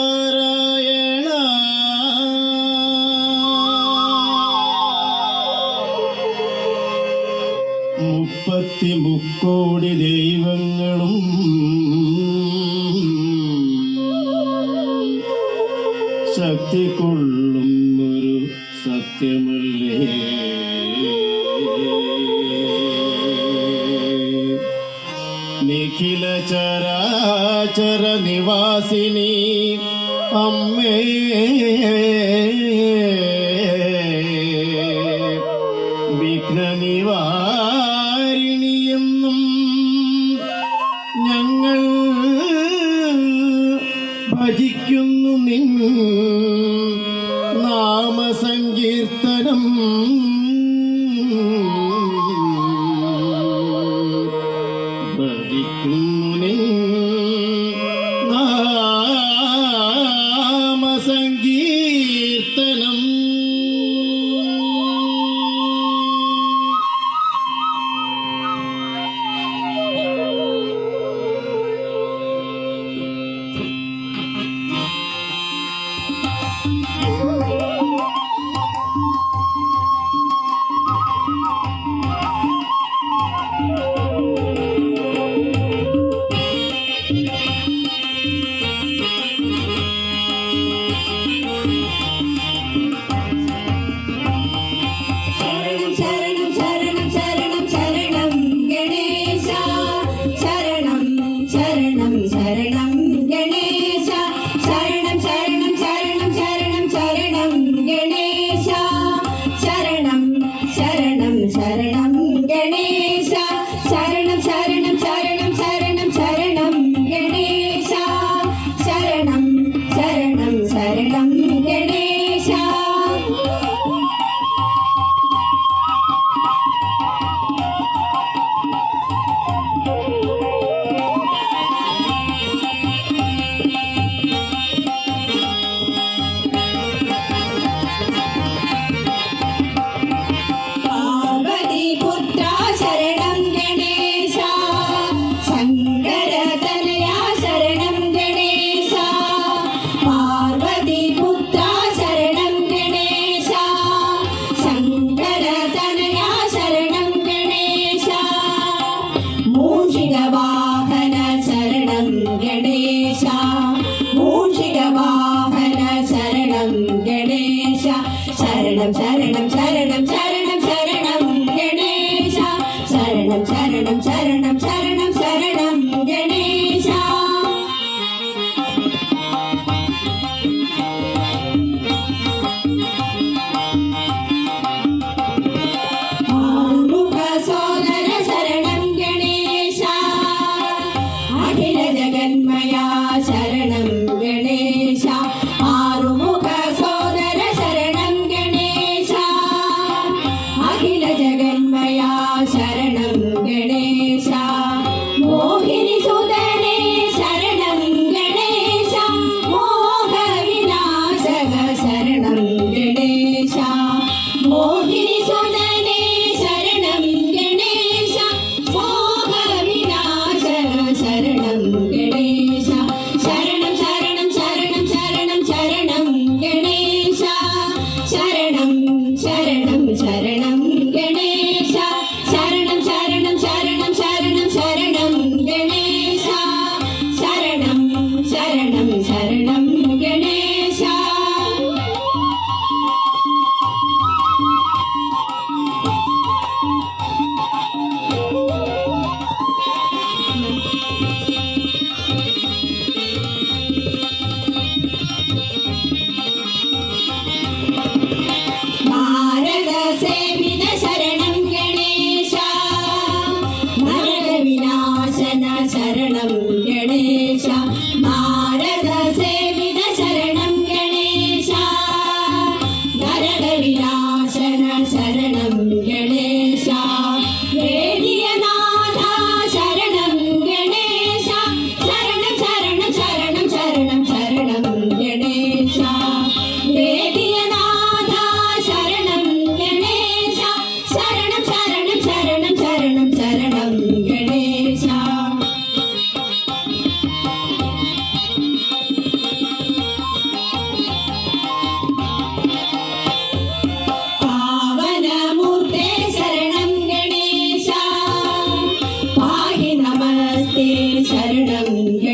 ശ്രീനാരായണ മുപ്പത്തിമുക്കോടി ദൈവങ്ങളും ശക്തി കൊള്ളും ഒരു സത്യമല്ലേ നിഖില ചരാചര നിവാസിനി അമ്മേ വിഘ്നനിവാരിണിയെന്നും ഞങ്ങൾ ഭജിക്കുന്നു നിൻ നാമസങ്കീർത്തനം ഭജിക്കുന്നു നിൻ നാമസങ്കീർത്തനം. ശരണം ശരണം ശരണം ശരണം ഗണേശ ശരണം ശരണം ശരണം ശരണം ശരണം ഗണേശ ആറുമുഖ സോദര ശരണം ഗണേശ അഖില ജഗന്മയ ശരണം ഗണേശ ആറുമുഖ സോദര ശരണം ഗണേശ അഖില ജഗന്മയ ശരണം ഗണേശ മോഹിനി സുതനേ ശരണം ഗണേശ മോഹ വിനാശക ശരണം ഗണേശ മോഹിനി സുതനേ ശരണം ഗണേശ മോഹ വിനാശക ശരണം ഗണേശ ശരണം ശരണം ശരണം ശരണം ശരണം ഗണേശ ശരണം ശരണം ശരണം ഗണേശ ശരണം ശരണം ശരണം ശരണം ശരണം ഗണേശ ശരണം ശരണം ശരണം ഗണേശ ഭാരത സേവിത ശരണം ഗണേശ നരക വിനാശന ശരണം ഗണേശ ഭാരത സേവിത ശരണം ഗണേശ നരക വിനാശന ശരണം ഗണേശ വേദിയനാഥ ശരണം ഗണേശ ശരണം ശരണം ശരണം ശരണം ശരണം ഗണേശ വേദിയനാഥ ശരണം ഗണേശ ശരണം ശരണം ശരണം ശരണം ശരണം ഗണേശ ഗണേശ